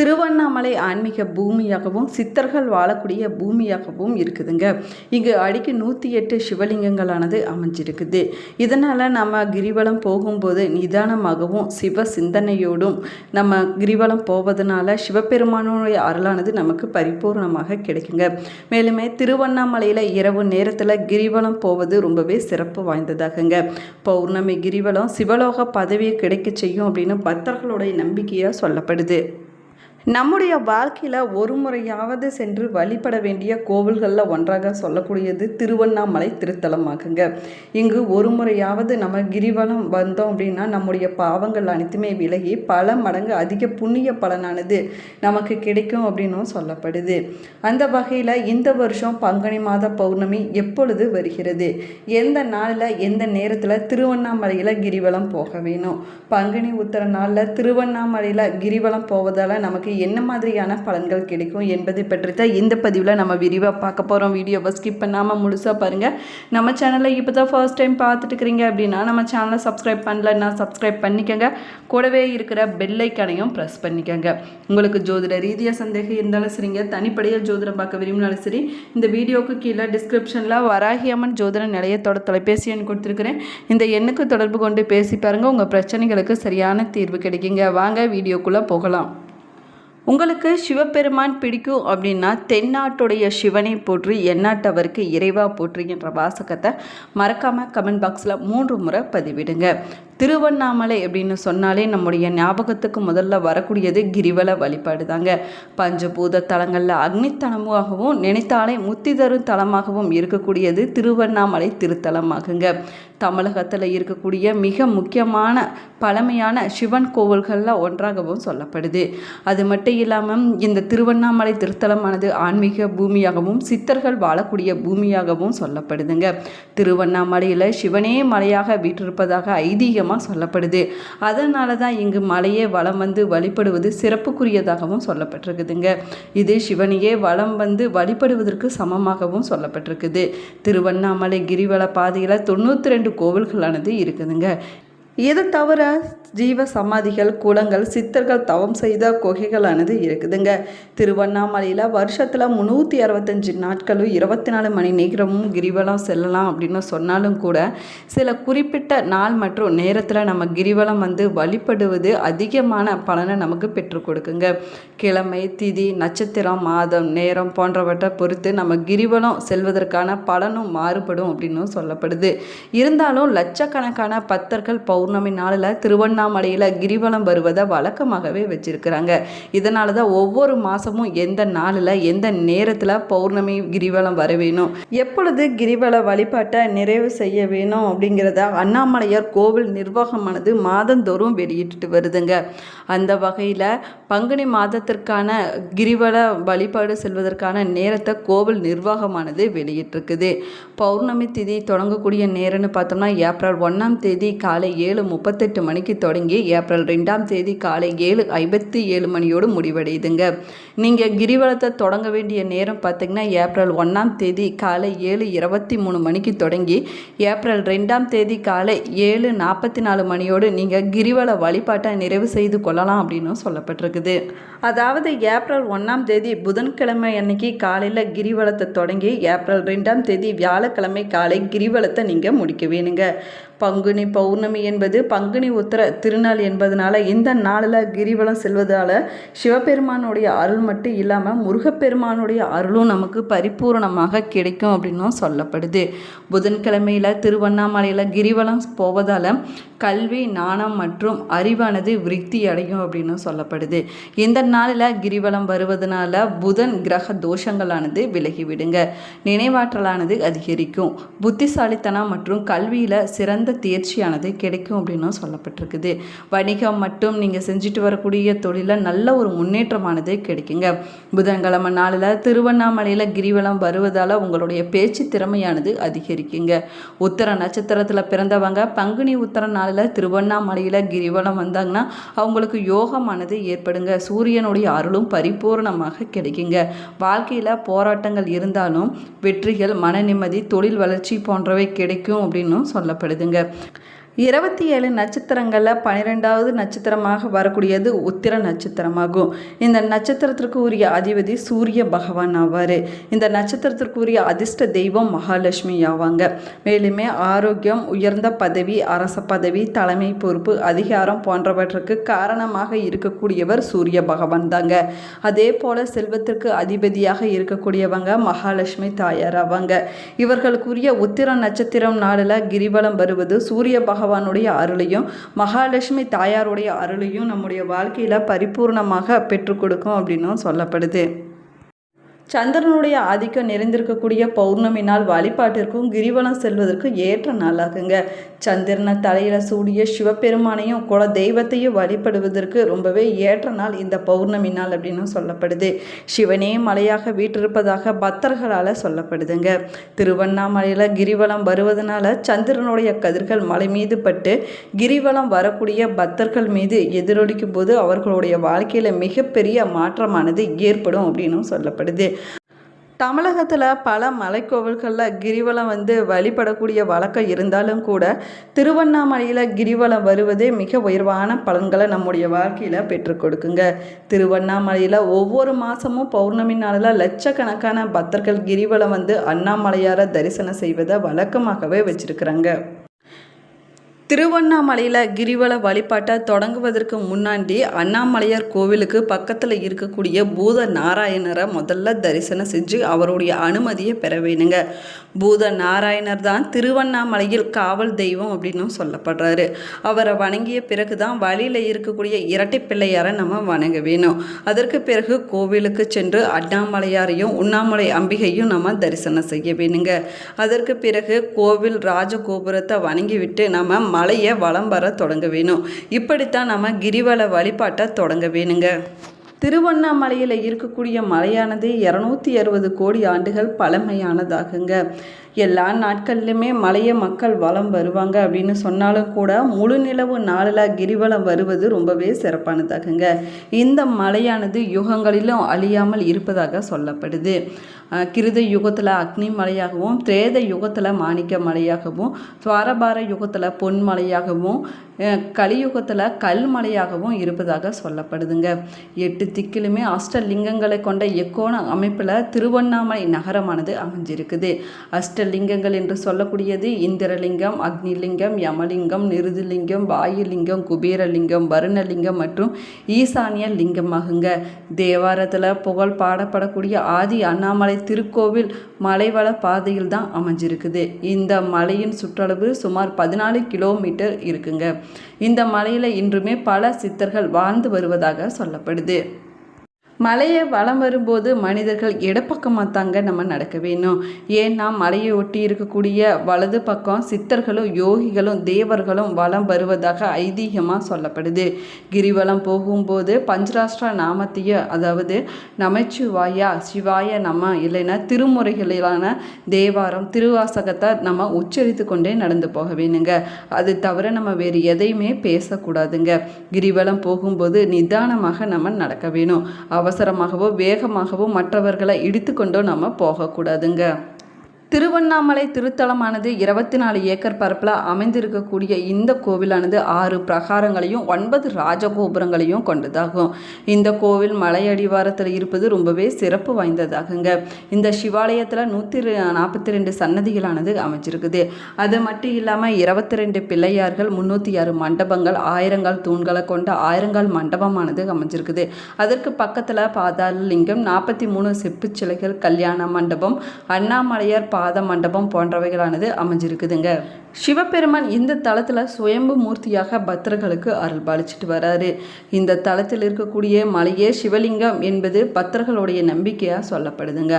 திருவண்ணாமலை ஆன்மீக பூமியாகவும் சித்தர்கள் வாழக்கூடிய பூமியாகவும் இருக்குதுங்க. இங்கு அடிக்கு 108 சிவலிங்கங்களானது அமைஞ்சிருக்குது. இதனால் நம்ம கிரிவலம் போகும்போது நிதானமாகவும் சிவ சிந்தனையோடும் நம்ம கிரிவலம் போவதனால சிவபெருமானுடைய அருளானது நமக்கு பரிபூர்ணமாக கிடைக்குங்க. மேலுமே திருவண்ணாமலையில் இரவு நேரத்தில் கிரிவலம் போவது ரொம்பவே சிறப்பு வாய்ந்ததாகுங்க. பௌர்ணமி கிரிவலம் சிவலோக பதவியை கிடைக்க செய்யும் அப்படின்னு பக்தர்களுடைய நம்பிக்கையாக சொல்லப்படுது. நம்முடைய வாழ்க்கையில் ஒரு முறையாவது சென்று வழிபட வேண்டிய கோவில்களில் ஒன்றாக சொல்லக்கூடியது திருவண்ணாமலை திருத்தலமாகுங்க. இங்கு ஒரு முறையாவது நம்ம கிரிவலம் வந்தோம் அப்படின்னா நம்முடைய பாவங்கள் அனைத்துமே விலகி பல மடங்கு அதிக புண்ணிய பலனானது நமக்கு கிடைக்கும் அப்படின்னும் சொல்லப்படுது. அந்த வகையில் இந்த வருஷம் பங்குனி மாத பௌர்ணமி எப்பொழுது வருகிறது, எந்த நாளில் எந்த நேரத்தில் திருவண்ணாமலையில் கிரிவலம் போக வேணும், பங்குனி உத்திர நாளில் திருவண்ணாமலையில் கிரிவலம் போவதால் நமக்கு என்ன மாதிரியான பலன்கள் கிடைக்கும் என்பதை பற்றி தான் இந்த பதிவில் நம்ம விரிவாக பார்க்க போகிறோம். வீடியோவை ஸ்கிப் பண்ணாமல் முழுசாக பாருங்கள். நம்ம சேனலை இப்போ தான் ஃபர்ஸ்ட் டைம் பார்த்துட்டு இருக்கிறீங்க அப்படின்னா நம்ம சேனலை சப்ஸ்கிரைப் பண்ணலன்னா சப்ஸ்கிரைப் பண்ணிக்கோங்க. கூடவே இருக்கிற பெல் ஐக்கானையும் ப்ரெஸ் பண்ணிக்கோங்க. உங்களுக்கு ஜோதிட ரீதியாக சந்தேகம் இருந்தாலும் சரிங்க, தனிப்படையாக ஜோதிடம் பார்க்க விரும்பினாலும் சரி, இந்த வீடியோவுக்கு கீழே டிஸ்கிரிப்ஷனில் வராகி அம்மன் ஜோதிட நிலையத்தோட தொலைபேசி எண் கொடுத்துருக்குறேன். இந்த எண்ணுக்கு தொடர்பு கொண்டு பேசி பாருங்கள், உங்கள் பிரச்சனைகளுக்கு சரியான தீர்வு கிடைக்குங்க. வாங்க வீடியோக்குள்ளே போகலாம். உங்களுக்கு சிவபெருமான் பிடிக்கும் அப்படின்னா தென்னாட்டுடைய சிவனை போற்றி எந்நாட்டவருக்கு இறைவா போற்றுகின்ற வாசகத்தை மறக்காமல் கமெண்ட் பாக்ஸில் 3 முறை பதிவிடுங்க. திருவண்ணாமலை அப்படின்னு சொன்னாலே நம்முடைய ஞாபகத்துக்கு முதல்ல வரக்கூடியது கிரிவல வழிபாடு தாங்க. பஞ்சபூத தலங்களில் அக்னித்தலமாகவும் நினைத்தாலே முத்தி தரும் தலமாகவும் இருக்கக்கூடியது திருவண்ணாமலை திருத்தலமாகுங்க. தமிழகத்தில் இருக்கக்கூடிய மிக முக்கியமான பழமையான சிவன் கோவில்களில் ஒன்றாகவும் சொல்லப்படுது. அது மட்டும் இல்லாமல் இந்த திருவண்ணாமலை திருத்தலமானது ஆன்மீக பூமியாகவும் சித்தர்கள் வாழக்கூடிய பூமியாகவும் சொல்லப்படுதுங்க. திருவண்ணாமலையில் சிவனே மலையாக வீற்றிருப்பதாக ஐதீகமாக சொல்லப்படுது. அதனால தான் இங்கு மலையே வலம் வந்து வழிபடுவது சிறப்புக்குரியதாகவும் சொல்லப்பட்டிருக்குதுங்க. இது சிவனையே வலம் வந்து வழிபடுவதற்கு சமமாகவும் சொல்லப்பட்டிருக்குது. திருவண்ணாமலை கிரிவல பாதையில் 92 கோவில்களானது இருக்குதுங்க. இதை தவிர ஜீவ சமாதிகள், குளங்கள், சித்தர்கள் தவம் செய்த குகைகளானது இருக்குதுங்க. திருவண்ணாமலையில் வருஷத்தில் 365 நாட்களும் 24 மணி நேரமும் கிரிவலம் செல்லலாம் அப்படின்னு சொன்னாலும் கூட சில குறிப்பிட்ட நாள் மற்றும் நேரத்தில் நம்ம கிரிவலம் வந்து வழிபடுவது அதிகமான பலனை நமக்கு பெற்றுக் கொடுக்குங்க. கிழமை, திதி, நட்சத்திரம், மாதம், நேரம் போன்றவற்றை பொறுத்து நம்ம கிரிவலம் செல்வதற்கான பலனும் மாறுபடும் அப்படின்னு சொல்லப்படுது. இருந்தாலும் லட்சக்கணக்கான பக்தர்கள் பௌர்ணமி நாளில் திருவண்ணாமலையில் கிரிவலம் வருவதை வழக்கமாகவே வச்சிருக்கிறாங்க. இதனால தான் ஒவ்வொரு மாதமும் எந்த நாளில் எந்த நேரத்தில் பௌர்ணமி கிரிவலம் வர வேணும், எப்பொழுது கிரிவல வழிபாட்டை நிறைவு செய்ய வேணும் அப்படிங்கிறத அண்ணாமலையார் கோவில் நிர்வாகமானது மாதந்தோறும் வெளியிட்டு வருதுங்க. அந்த வகையில் பங்குனி மாதத்திற்கான கிரிவல வழிபாடு செல்வதற்கான நேரத்தை கோவில் நிர்வாகமானது வெளியிட்டிருக்குது. பௌர்ணமி திதி தொடங்கக்கூடிய நேரம்னு பார்த்தோம்னா ஏப்ரல் 1ஆம் தேதி காலை 7:38 மணிக்கு தொடங்கி ஏப்ரல் 2ஆம் தேதி காலை 7:57 மணியோடு முடிவடையுதுங்க. நீங்கள் கிரிவலத்தை தொடங்க வேண்டிய நேரம் பார்த்திங்கன்னா ஏப்ரல் 1ஆம் தேதி காலை 7:23 மணிக்கு தொடங்கி ஏப்ரல் 2ஆம் தேதி காலை 7:44 மணியோடு நீங்கள் கிரிவல வழிபாட்டை நிறைவு செய்து கொள்ளலாம் அப்படின்னு சொல்லப்பட்டிருக்குது. அதாவது ஏப்ரல் 1ஆம் தேதி புதன்கிழமை அன்னைக்கு காலையில் கிரிவலத்தை தொடங்கி ஏப்ரல் 2ஆம் தேதி வியாழக்கிழமை காலை கிரிவலத்தை நீங்கள் முடிக்க வேணுங்க. பங்குனி பௌர்ணமி என்பது பங்குனி உத்திர திருநாள் என்பதனால இந்த நாளில் கிரிவலம் செல்வதால் சிவபெருமானுடைய அருள் மட்டும் இல்லாமல் முருகப்பெருமானுடைய அருளும் நமக்கு பரிபூர்ணமாக கிடைக்கும் அப்படின்னும் சொல்லப்படுது. புதன்கிழமையில் திருவண்ணாமலையில் கிரிவலம் போவதால் கல்வி, ஞானம் மற்றும் அறிவானது விருத்தி அடையும் அப்படின்னு சொல்லப்படுது. இந்த நாளில் கிரிவலம் வருவதனால புதன் கிரக தோஷங்களானது விலகிவிடுங்க. நினைவாற்றலானது அதிகரிக்கும். புத்திசாலித்தனம் மற்றும் கல்வியில் சிறந்த தேர்ச்சியானது கிடைக்கும் அப்படின்னு சொல்லப்பட்டிருக்குது. வணிகம் மற்றும் நீங்கள் செஞ்சுட்டு வரக்கூடிய தொழிலில் நல்ல ஒரு முன்னேற்றமானது கிடைக்குங்க. புதன்கிழமை நாளில் திருவண்ணாமலையில் கிரிவலம் வருவதால் உங்களுடைய பேச்சு திறமையானது அதிகரிக்குங்க. உத்திர நட்சத்திரத்தில் பிறந்தவங்க பங்குனி உத்திர நாளில் திருவண்ணாமலையில் கிரிவலம் வந்தாங்கன்னா அவங்களுக்கு யோகமானது ஏற்படுங்க. சூரியனுடைய அருளும் பரிபூர்ணமாக கிடைக்குங்க. வாழ்க்கையில் போராட்டங்கள் இருந்தாலும் வெற்றிகள், மன நிம்மதி, தொழில் வளர்ச்சி போன்றவை கிடைக்கும் அப்படின்னு சொல்லப்படுதுங்க. 27 நட்சத்திரங்களில் 12வது நட்சத்திரமாக வரக்கூடியது உத்திர நட்சத்திரமாகும். இந்த நட்சத்திரத்திற்கு உரிய அதிபதி சூரிய பகவான் ஆவார். இந்த நட்சத்திரத்திற்கு உரிய அதிர்ஷ்ட தெய்வம் மகாலட்சுமி ஆவாங்க. மேலுமே ஆரோக்கியம், உயர்ந்த பதவி, அரச பதவி, தலைமை பொறுப்பு, அதிகாரம் போன்றவற்றுக்கு காரணமாக இருக்கக்கூடியவர் சூரிய பகவான் தாங்க. அதே போல செல்வத்திற்கு அதிபதியாக இருக்கக்கூடியவங்க மகாலட்சுமி தாயார் ஆவாங்க. இவர்களுக்குரிய உத்திர நட்சத்திரம் நாளில் கிரிவலம் வருவது சூரிய பகவானுடைய அருளையும் மகாலட்சுமி தாயாருடைய அருளையும் நம்முடைய வாழ்க்கையில் பரிபூர்ணமாக பெற்றுக் கொடுக்கும் அப்படின்னும் சொல்லப்படுது. சந்திரனுடைய ஆதிக்கம் நிறைந்திருக்கக்கூடிய பௌர்ணமி நாள் வழிபாட்டிற்கும் கிரிவலம் செல்வதற்கு ஏற்ற நாளாகுங்க. சந்திரனை தலையில் சூடிய சிவபெருமானையும் குல தெய்வத்தையும் வழிபடுவதற்கு ரொம்பவே ஏற்ற நாள் இந்த பௌர்ணமி நாள் அப்படின்னு சொல்லப்படுது. சிவனே மலையாக வீற்றிருப்பதாக பக்தர்களால் சொல்லப்படுதுங்க. திருவண்ணாமலையில் கிரிவலம் வருவதனால சந்திரனுடைய கதிர்கள் மலை மீது பட்டு கிரிவலம் வரக்கூடிய பக்தர்கள் மீது எதிரொலிக்கும் போது அவர்களுடைய வாழ்க்கையில் மிகப்பெரிய மாற்றமானது ஏற்படும் அப்படின்னு சொல்லப்படுது. தமிழகத்தில் பல மலைக்கோவில்களில் கிரிவலம் வழிபடக்கூடிய வழக்கம் இருந்தாலும் கூட திருவண்ணாமலையில் கிரிவலம் வருவதே மிக உயர்வான பலன்களை நம்முடைய வாழ்க்கையில் பெற்றுக் கொடுக்குங்க. திருவண்ணாமலையில் ஒவ்வொரு மாதமும் பௌர்ணமி நாளில் லட்சக்கணக்கான பக்தர்கள் கிரிவலம் அண்ணாமலையாரை தரிசனம் செய்வதை வழக்கமாகவே வச்சிருக்கிறாங்க. திருவண்ணாமலையில் கிரிவல வழிபாட்டை தொடங்குவதற்கு முன்னாடி அண்ணாமலையார் கோவிலுக்கு பக்கத்தில் இருக்கக்கூடிய பூத நாராயணரை முதல்ல தரிசனம் செஞ்சு அவருடைய அனுமதியை பெற வேணுங்க. பூத நாராயணர் தான் திருவண்ணாமலையில் காவல் தெய்வம் அப்படின்னு சொல்லப்படுறாரு. அவரை வணங்கிய பிறகு தான் வழியில் இருக்கக்கூடிய இரட்டை பிள்ளையாரை நம்ம வணங்க வேணும். அதற்கு பிறகு கோவிலுக்கு சென்று அண்ணாமலையாரையும் உண்ணாமலை அம்பிகையும் நம்ம தரிசனம் செய்ய வேணுங்க. அதற்கு பிறகு கோவில் ராஜகோபுரத்தை வணங்கிவிட்டு நம்ம மலையை வலம் வர தொடங்க வேணும். இப்படித்தான் நம்ம கிரிவல வழிபாட்டை தொடங்க வேணுங்க. திருவண்ணாமலையில் இருக்கக்கூடிய மலையானது 260 கோடி ஆண்டுகள் பழமையானதாகுங்க. எல்லா நாட்கள்லையுமே மலையை மக்கள் வலம் வருவாங்க அப்படின்னு சொன்னாலும் கூட முழு நிலவு நாளில் கிரிவலம் வருவது ரொம்பவே சிறப்பானதாகுங்க. இந்த மலையானது யுகங்களிலும் அழியாமல் இருப்பதாக சொல்லப்படுது. கிருத யுகத்தில் அக்னி மலையாகவும், திரேத யுகத்தில் மாணிக்க மலையாகவும், துவாரபார யுகத்தில் பொன் மலையாகவும், கலியுகத்தில் கல் மலையாகவும் இருப்பதாக சொல்லப்படுதுங்க. 8 திக்கிலுமே அஷ்டலிங்கங்களை கொண்ட எக்கோண அமைப்பில் திருவண்ணாமலை நகரமானது அமைஞ்சிருக்குது. அஷ்டலிங்கங்கள் என்று சொல்லக்கூடியது இந்திரலிங்கம், அக்னிலிங்கம், யமலிங்கம், நிருதிலிங்கம், வாயுலிங்கம், குபேரலிங்கம், வருணலிங்கம் மற்றும் ஈசானிய லிங்கமாகுங்க. தேவாரத்தில் புகழ் பாடப்படக்கூடிய ஆதி அண்ணாமலை திருக்கோவில் மலைவள பாதையில் தான் அமைஞ்சிருக்குது. இந்த மலையின் சுற்றளவு சுமார் 14 கிலோமீட்டர் இருக்குங்க. இந்த மலையில் இன்றுமே பல சித்தர்கள் வாழ்ந்து வருவதாக சொல்லப்படுது. மலையை வலம் வரும்போது மனிதர்கள் இடப்பக்கமாக தாங்க நம்ம நடக்க வேணும். ஏன்னா மலையை ஒட்டி இருக்கக்கூடிய வலது பக்கம் சித்தர்களும் யோகிகளும் தேவர்களும் வலம் வருவதாக ஐதீகமாக சொல்லப்படுது. கிரிவலம் போகும்போது பஞ்சராஷ்டிர நாமத்தையும், அதாவது நமச்சிவாயா, சிவாய நம, இல்லைன்னா திருமுறைகளிலான தேவாரம், திருவாசகத்தை நம்ம உச்சரித்து கொண்டே நடந்து போக வேணுங்க. அது தவிர நம்ம வேறு எதையுமே பேசக்கூடாதுங்க. கிரிவலம் போகும்போது நிதானமாக நம்ம நடக்க வேணும். அவசரமாகவோ வேகமாகவோ மற்றவர்களை இடித்து கொண்டோ நம்ம போகக்கூடாதுங்க. திருவண்ணாமலை திருத்தலமானது 24 ஏக்கர் பரப்பில் அமைந்திருக்கக்கூடிய இந்த கோவிலானது 6 பிரகாரங்களையும் 9 ராஜகோபுரங்களையும் கொண்டதாகும். இந்த கோவில் மலை அடிவாரத்தில் இருப்பது ரொம்பவே சிறப்பு வாய்ந்ததாகுங்க. இந்த சிவாலயத்தில் 142 சன்னதிகளானது அமைச்சிருக்குது. அது மட்டும் இல்லாமல் 22 பிள்ளையார்கள், 306 மண்டபங்கள், 1000 தூண்களை கொண்ட 1000 மண்டபமானது அமைஞ்சிருக்குது. அதற்கு பக்கத்தில் பாதாள லிங்கம், 43 செப்பு சிலைகள், கல்யாண மண்டபம், அண்ணாமலையார் பாத மண்டபம் போன்றவைகளானது அமைஞ்சிருக்குதுங்க. சிவபெருமான் இந்த தலத்தில் சுயம்பு மூர்த்தியாக பக்தர்களுக்கு அருள் பாலிச்சிட்டு வராரு. இந்த தலத்தில் இருக்கக்கூடிய மலையே சிவலிங்கம் என்பது பக்தர்களுடைய நம்பிக்கையாக சொல்லப்படுதுங்க.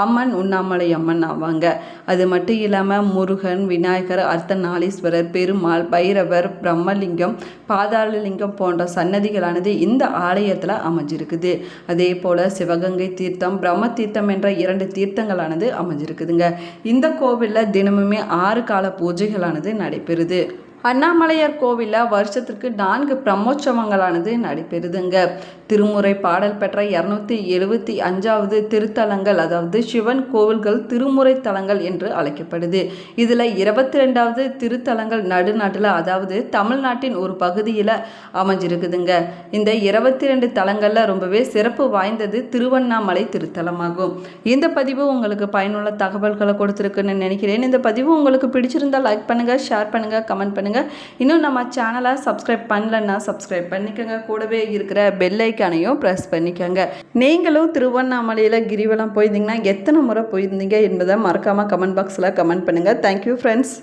அம்மன் உண்ணாமலை அம்மன் ஆவாங்க. அது மட்டும் இல்லாமல் முருகன், விநாயகர், அர்த்தநாளீஸ்வரர், பெருமாள், பைரவர், பிரம்மலிங்கம், பாதாளலிங்கம் போன்ற சன்னதிகளானது இந்த ஆலயத்தில் அமைஞ்சிருக்குது. அதே போல் சிவகங்கை தீர்த்தம், பிரம்ம தீர்த்தம் என்ற 2 தீர்த்தங்களானது அமைஞ்சிருக்குதுங்க. இந்த கோவிலில் தினமுமே 6 கால பூஜைகளானது நடைபெறுது. அண்ணாமலையார் கோவிலில் வருஷத்திற்கு 4 பிரம்மோற்சவங்களானது நடைபெறுதுங்க. திருமுறை பாடல் பெற்ற 275வது திருத்தலங்கள், அதாவது சிவன் கோவில்கள் திருமுறை தலங்கள் என்று அழைக்கப்படுது. இதில் 22வது திருத்தலங்கள் நடுநாட்டில், அதாவது தமிழ்நாட்டின் ஒரு பகுதியில் அமைஞ்சிருக்குதுங்க. இந்த 22 தலங்களில் ரொம்பவே சிறப்பு வாய்ந்தது திருவண்ணாமலை திருத்தலமாகும். இந்த பதிவு உங்களுக்கு பயனுள்ள தகவல்களை கொடுத்துருக்குன்னு நினைக்கிறேன். இந்த பதிவு உங்களுக்கு பிடிச்சிருந்தால் லைக் பண்ணுங்கள், ஷேர் பண்ணுங்கள், கமெண்ட் பண்ணுங்கள். இன்னும் நம்ம சேனலை சப்ஸ்கிரைப் பண்ணலன்னா சப்ஸ்கிரைப் பண்ணிக்கோங்க. கூடவே இருக்கிற பெல் ஐக்கானையும் ப்ரெஸ் பண்ணிக்கோங்க. நீங்களும் திருவண்ணாமலையில் கிரிவலம் போயிருந்தீங்கன்னா எத்தனை முறை போயிருந்தீங்க என்பதை மறக்காமல் கமெண்ட் பாக்ஸில் கமெண்ட் பண்ணுங்கள். Thank you friends.